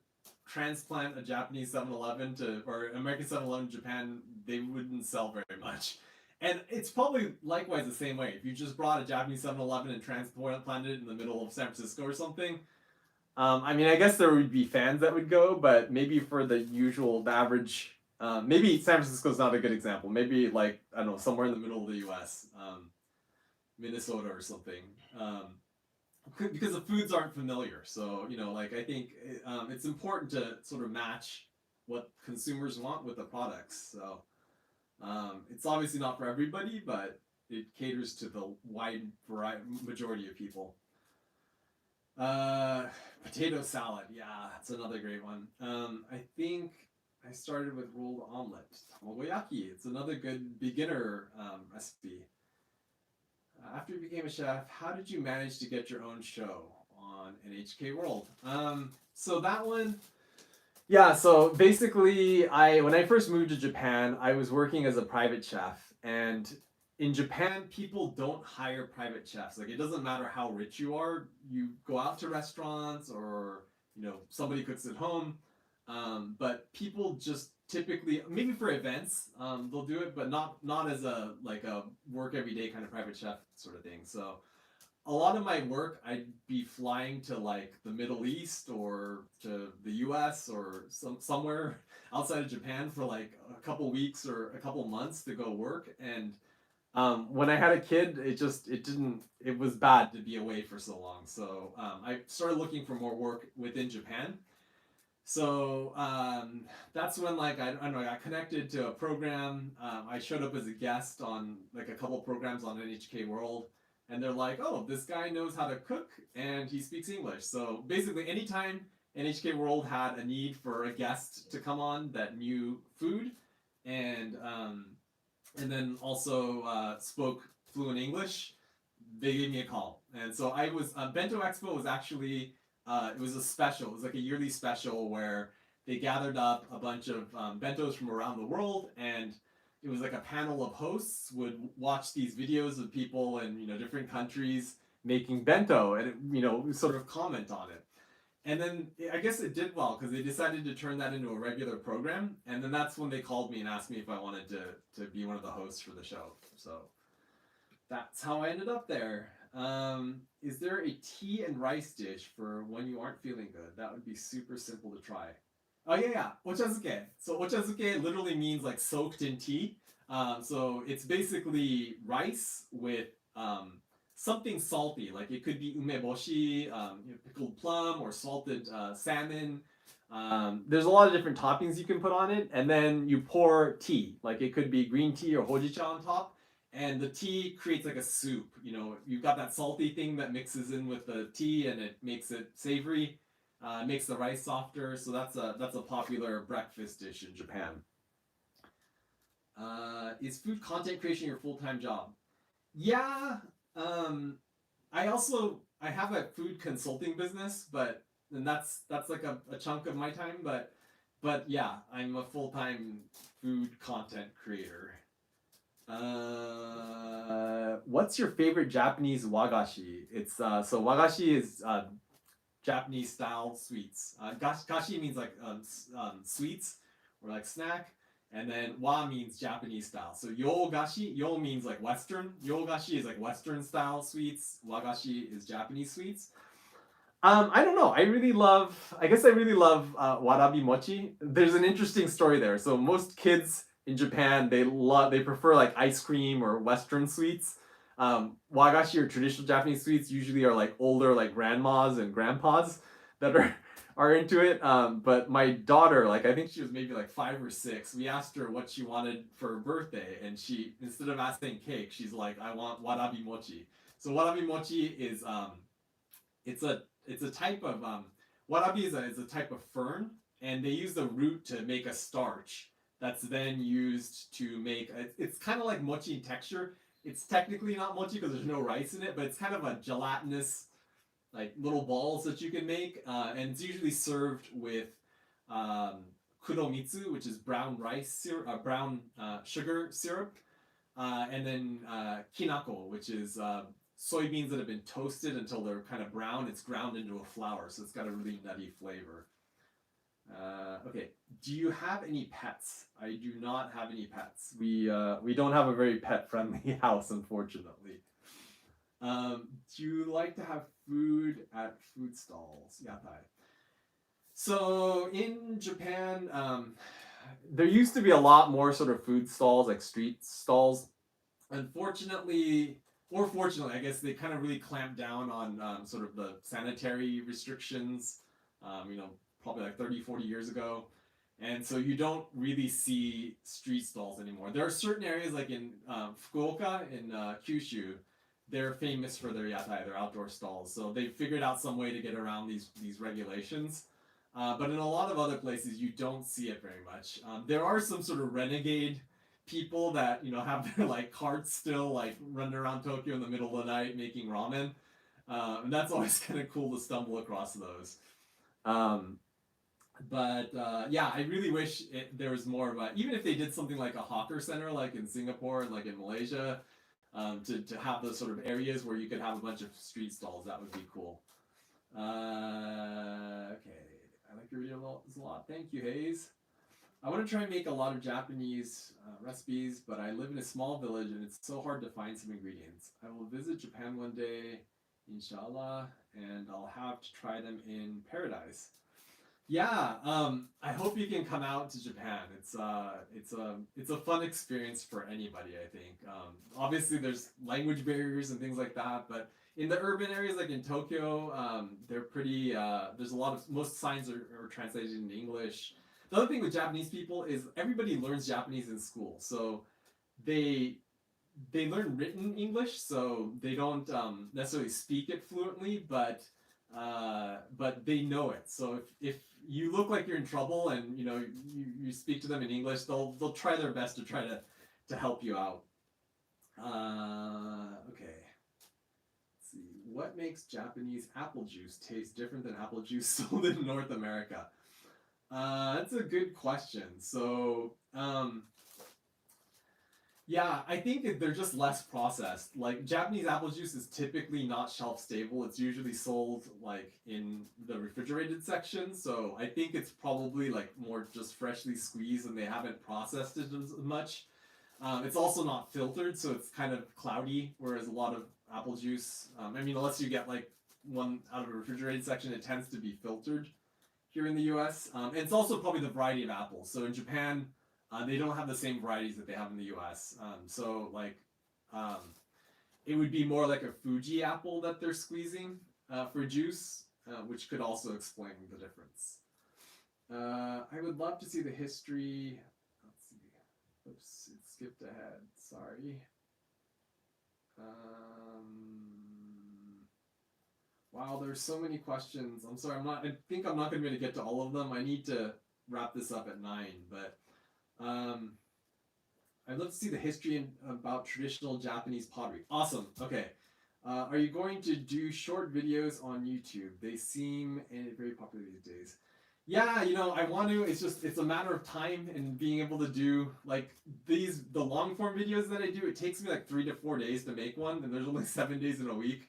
transplant a Japanese 7-Eleven or American 7-Eleven in Japan, they wouldn't sell very much. And it's probably likewise the same way. If you just brought a Japanese 7-Eleven and transplanted it in the middle of San Francisco or something, I guess there would be fans that would go, but maybe for the average, maybe San Francisco's not a good example. Maybe like, I don't know, somewhere in the middle of the US, Minnesota or something. Because the foods aren't familiar. So, I think it's important to sort of match what consumers want with the products. So, it's obviously not for everybody, but it caters to the wide majority of people. Potato salad, yeah, that's another great one. I think I started with rolled omelet. Tamagoyaki, it's another good beginner recipe. After you became a chef, how did you manage to get your own show on NHK World? So that one, yeah. So basically, when I first moved to Japan, I was working as a private chef, and in Japan, people don't hire private chefs. Like it doesn't matter how rich you are, you go out to restaurants or somebody cooks at home. But people just typically, maybe for events, they'll do it, but not as a work every day kind of private chef sort of thing. So a lot of my work, I'd be flying to like the Middle East or to the US or somewhere outside of Japan for like a couple weeks or a couple months to go work. And when I had a kid, it was bad to be away for so long. So I started looking for more work within Japan. So that's when I don't know, I got connected to a program. I showed up as a guest on like a couple programs on NHK World, and they're like, "Oh, this guy knows how to cook and he speaks English." So basically, anytime NHK World had a need for a guest to come on that knew food, and then also spoke fluent English, they gave me a call. And so I was Bento Expo was actually. It was a special. It was like a yearly special where they gathered up a bunch of bentos from around the world, and it was like a panel of hosts would watch these videos of people in different countries making bento, and sort of comment on it. And then I guess it did well because they decided to turn that into a regular program, and then that's when they called me and asked me if I wanted to be one of the hosts for the show. So that's how I ended up there. Is there a tea and rice dish for when you aren't feeling good? That would be super simple to try. Oh yeah. Ochazuke. So ochazuke literally means like soaked in tea. So it's basically rice with something salty. Like it could be umeboshi, pickled plum, or salted salmon. There's a lot of different toppings you can put on it, and then you pour tea. Like it could be green tea or hojicha on top. And the tea creates like a soup. You've got that salty thing that mixes in with the tea, and it makes it savory. Makes the rice softer. So that's a popular breakfast dish in Japan. Is food content creation your full-time job? Yeah. I have a food consulting business, and that's like a chunk of my time. But yeah, I'm a full-time food content creator. What's your favorite Japanese wagashi? It's so wagashi is Japanese style sweets. Gashi means like sweets or like snack, and then wa means Japanese style. So yo means like Western. Yogashi is like Western style sweets. Wagashi is Japanese sweets. I don't know. I guess I really love warabi mochi. There's an interesting story there. So most kids in Japan, they prefer like ice cream or Western sweets. Wagashi or traditional Japanese sweets usually are like older, like grandmas and grandpas that are into it. But my daughter, like I think she was maybe like 5 or 6. We asked her what she wanted for her birthday, and she, instead of asking cake, she's like, "I want warabi mochi." So warabi mochi is it's a type of warabi is a type of fern, and they use the root to make a starch that's then used to make. It's kind of like mochi in texture. It's technically not mochi because there's no rice in it, but it's kind of a gelatinous, like little balls that you can make, and it's usually served with kuromitsu, which is brown rice syrup, brown sugar syrup, and then kinako, which is soybeans that have been toasted until they're kind of brown. It's ground into a flour, so it's got a really nutty flavor. Okay, do you have any pets? I do not have any pets. We don't have a very pet friendly house, unfortunately. Do you like to have food at food stalls? Yatai. So in Japan, there used to be a lot more sort of food stalls, like street stalls. Unfortunately, or fortunately, I guess they kind of really clamped down on sort of the sanitary restrictions, probably like 30, 40 years ago. And so you don't really see street stalls anymore. There are certain areas like in Fukuoka, in Kyushu, they're famous for their yatai, their outdoor stalls. So they figured out some way to get around these regulations. But in a lot of other places, you don't see it very much. There are some sort of renegade people that have their like carts still like running around Tokyo in the middle of the night making ramen, and that's always kind of cool to stumble across those. But yeah, I really wish there was more of a, even if they did something like a hawker center like in Singapore and like in Malaysia, to have those sort of areas where you could have a bunch of street stalls. That would be cool. Okay, I like your video a lot. Thank you, Hayes. I want to try and make a lot of Japanese recipes, but I live in a small village and it's so hard to find some ingredients. I will visit Japan one day, inshallah, and I'll have to try them in paradise. Yeah, I hope you can come out to Japan. It's a fun experience for anybody, I think. Obviously, there's language barriers and things like that, but in the urban areas like in Tokyo, they're pretty. There's a lot of, most signs are translated in English. The other thing with Japanese people is everybody learns Japanese in school, so they learn written English, so they don't necessarily speak it fluently, but they know it. So if you look like you're in trouble and you speak to them in English, they'll try their best to try to help you out. Okay. Let's see. What makes Japanese apple juice taste different than apple juice sold in North America? That's a good question. So, yeah, I think they're just less processed. Like Japanese apple juice is typically not shelf stable. It's usually sold like in the refrigerated section. So I think it's probably like more just freshly squeezed and they haven't processed it as much. It's also not filtered, so it's kind of cloudy. Whereas a lot of apple juice, unless you get like one out of a refrigerated section, it tends to be filtered here in the U.S. And it's also probably the variety of apples. So in Japan, they don't have the same varieties that they have in the U.S. It would be more like a Fuji apple that they're squeezing for juice, which could also explain the difference. I would love to see the history. Let's see. Oops, it skipped ahead. Sorry. Wow, there's so many questions. I'm sorry. I think I'm not going to be able to get to all of them. I need to wrap this up at 9, but. I'd love to see the history about traditional Japanese pottery. Awesome. Okay. Are you going to do short videos on YouTube? They seem very popular these days. Yeah, I want to. It's a matter of time and being able to do like the long form videos that I do. It takes me like 3 to 4 days to make one, and there's only 7 days in a week,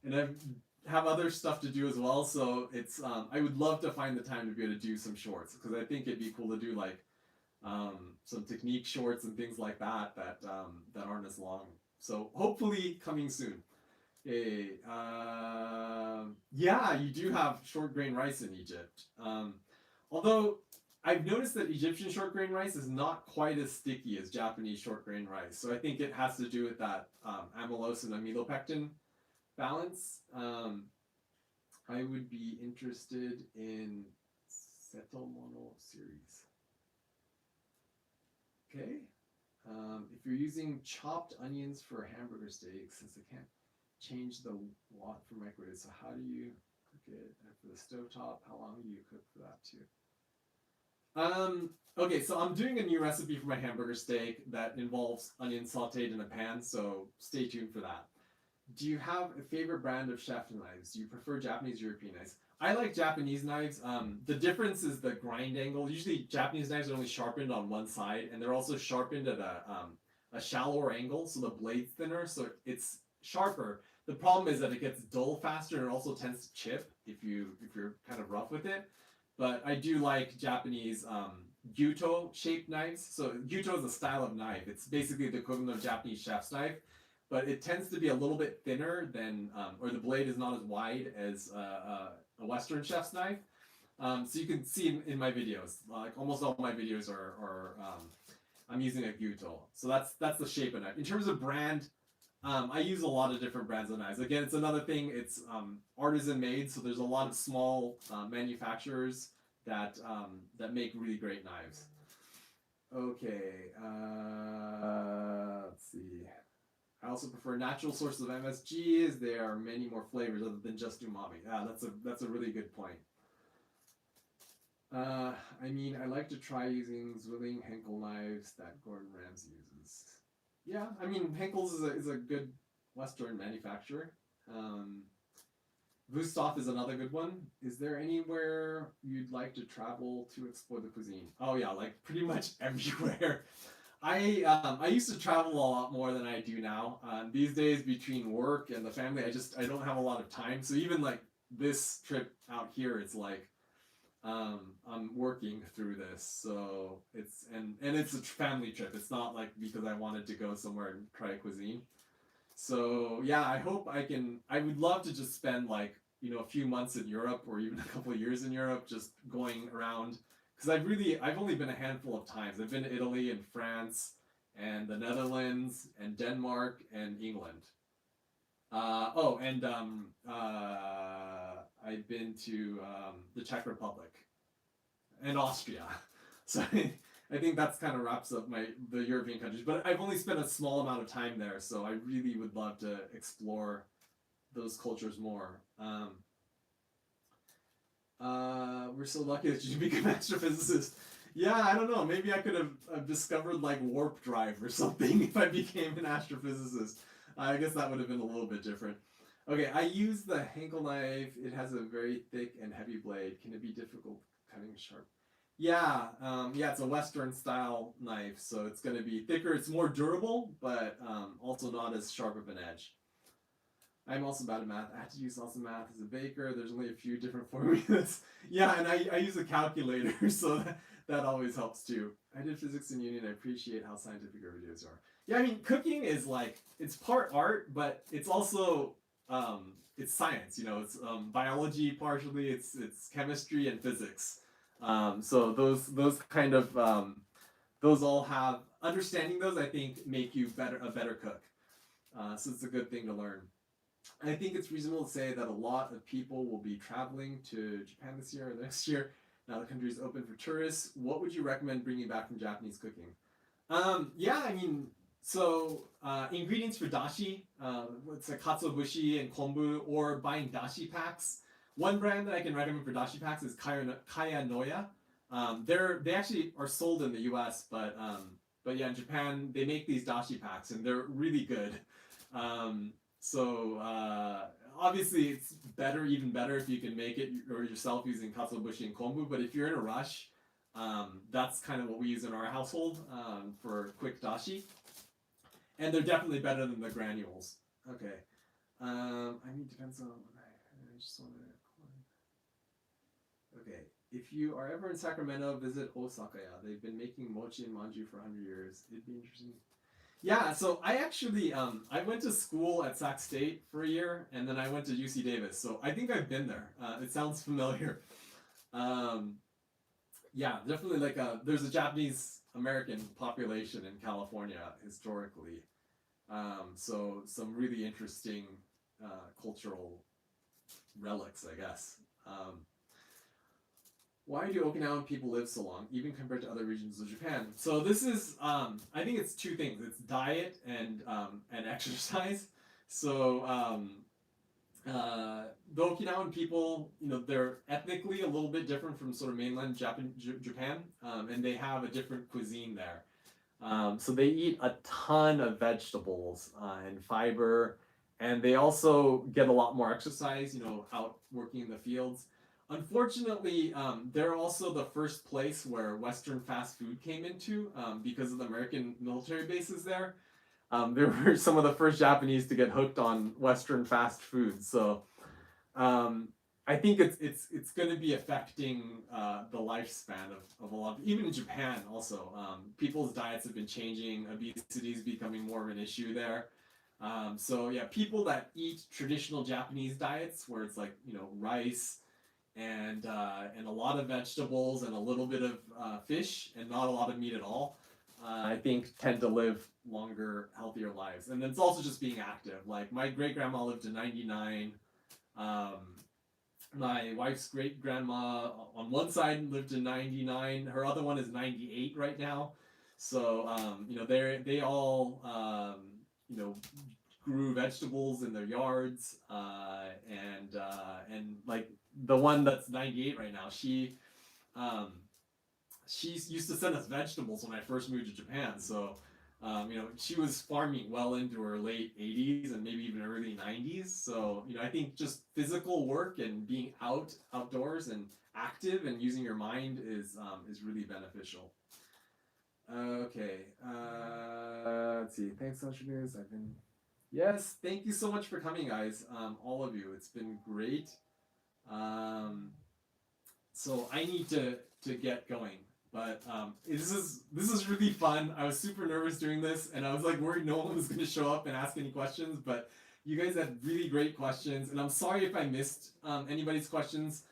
and I have other stuff to do as well. So it's I would love to find the time to be able to do some shorts because I think it'd be cool to do like some technique shorts and things like that aren't as long. So hopefully coming soon. Okay. Yeah, you do have short grain rice in Egypt. Although I've noticed that Egyptian short grain rice is not quite as sticky as Japanese short grain rice. So I think it has to do with that amylose and amylopectin balance. I would be interested in Setomono series. Okay. If you're using chopped onions for a hamburger steak, since I can't change the watt for microwave, so how do you cook it? And for the stovetop, how long do you cook for that too? Okay, so I'm doing a new recipe for my hamburger steak that involves onions sauteed in a pan, so stay tuned for that. Do you have a favorite brand of chef knives? Do you prefer Japanese or European knives? I like Japanese knives. The difference is the grind angle. Usually Japanese knives are only sharpened on one side, and they're also sharpened at a shallower angle, so the blade's thinner, so it's sharper. The problem is that it gets dull faster, and it also tends to chip if you're kind of rough with it. But I do like Japanese gyuto shaped knives. So gyuto is a style of knife. It's basically the equivalent of Japanese chef's knife, but it tends to be a little bit thinner than, or the blade is not as wide as a Western chef's knife. So you can see in my videos, like almost all my videos are I'm using a gyuto. So that's the shape of knife. In terms of brand, I use a lot of different brands of knives. Again, it's another thing. It's artisan made, so there's a lot of small manufacturers that make really great knives. Okay, let's see. I also prefer natural sources of MSGs. There are many more flavors other than just umami. Yeah, that's a really good point. I mean, I like to try using Zwilling Henkel knives that Gordon Ramsay uses. Yeah, I mean, Henkel's is a good Western manufacturer. Wusthof is another good one. Is there anywhere you'd like to travel to explore the cuisine? Oh yeah, like pretty much everywhere. I used to travel a lot more than I do now. These days between work and the family, I don't have a lot of time. So even like this trip out here, it's like I'm working through this, so it's and it's a family trip. It's not like because I wanted to go somewhere and try a cuisine. So yeah, I hope I can. I would love to just spend like a few months in Europe or even a couple of years in Europe, just going around. Because I've only been a handful of times. I've been to Italy and France and the Netherlands and Denmark and England. I've been to the Czech Republic and Austria. So I think that's kind of wraps up the European countries. But I've only spent a small amount of time there, so I really would love to explore those cultures more. We're so lucky that you became an astrophysicist. Yeah, I don't know. Maybe I could have discovered like warp drive or something if I became an astrophysicist. I guess that would have been a little bit different. Okay, I use the Henkel knife. It has a very thick and heavy blade. Can it be difficult cutting sharp? Yeah, it's a Western style knife, so it's going to be thicker. It's more durable, but also not as sharp of an edge. I'm also bad at math. I had to use lots of math as a baker. There's only a few different formulas. Yeah, and I use a calculator, so that always helps too. I did physics in uni, and I appreciate how scientific your videos are. Yeah, I mean, cooking is like, it's part art, but it's also, it's science, it's biology partially, it's chemistry and physics. So those kind of, those all have, understanding those, I think, make you a better cook. So it's a good thing to learn. I think it's reasonable to say that a lot of people will be traveling to Japan this year or next year. Now the country is open for tourists. What would you recommend bringing back from Japanese cooking? Yeah, I mean, so ingredients for dashi, it's like katsuobushi and kombu, or buying dashi packs. One brand that I can recommend for dashi packs is Kaya Noya. They actually are sold in the U.S., but yeah, in Japan they make these dashi packs and they're really good. So obviously it's better, even better if you can make it or yourself using katsuobushi and kombu. But if you're in a rush, that's kind of what we use in our household for quick dashi, and they're definitely better than the granules. Okay. I mean, depends on. I just want to. Okay. If you are ever in Sacramento, visit Osaka. They've been making mochi and manju for 100 years. It'd be interesting. Yeah, so I actually I went to school at Sac State for a year, and then I went to UC Davis. So I think I've been there. It sounds familiar. Um, yeah, definitely like there's a Japanese American population in California historically. So some really interesting cultural relics, I guess. Why do Okinawan people live so long, even compared to other regions of Japan? So this is, I think it's two things. It's diet and exercise. So the Okinawan people, they're ethnically a little bit different from sort of mainland Japan, and they have a different cuisine there. So they eat a ton of vegetables and fiber, and they also get a lot more exercise, out working in the fields. Unfortunately, they're also the first place where Western fast food came into because of the American military bases there. They were some of the first Japanese to get hooked on Western fast food. So I think it's going to be affecting the lifespan of a lot of, even in Japan also. People's diets have been changing. Obesity is becoming more of an issue there. So yeah, people that eat traditional Japanese diets where it's like, rice and a lot of vegetables and a little bit of fish and not a lot of meat at all, I think tend to live longer, healthier lives. And then it's also just being active. Like my great grandma lived to 99. My wife's great grandma on one side lived to 99. Her other one is 98 right now. So they all grew vegetables in their yards, and like the one that's 98 right now, she used to send us vegetables when I first moved to Japan. So she was farming well into her late 80s and maybe even early 90s. So I think just physical work and being outdoors and active and using your mind is really beneficial. Okay, let's see. Thanks, Social News. Yes, thank you so much for coming, guys. All of you, it's been great. So I need to get going, but this is really fun. I was super nervous doing this, and I was like worried no one was going to show up and ask any questions. But you guys had really great questions, and I'm sorry if I missed anybody's questions.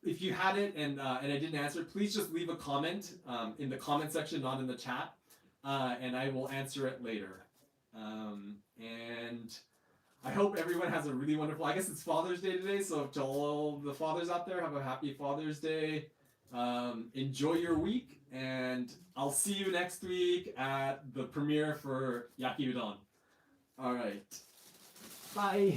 If you had it and I didn't answer it, please just leave a comment in the comment section, not in the chat, and I will answer it later. And I hope everyone has a really wonderful, I guess it's Father's Day today, so to all the fathers out there, have a happy Father's Day. Enjoy your week, and I'll see you next week at the premiere for Yaki Udon. All right. Bye.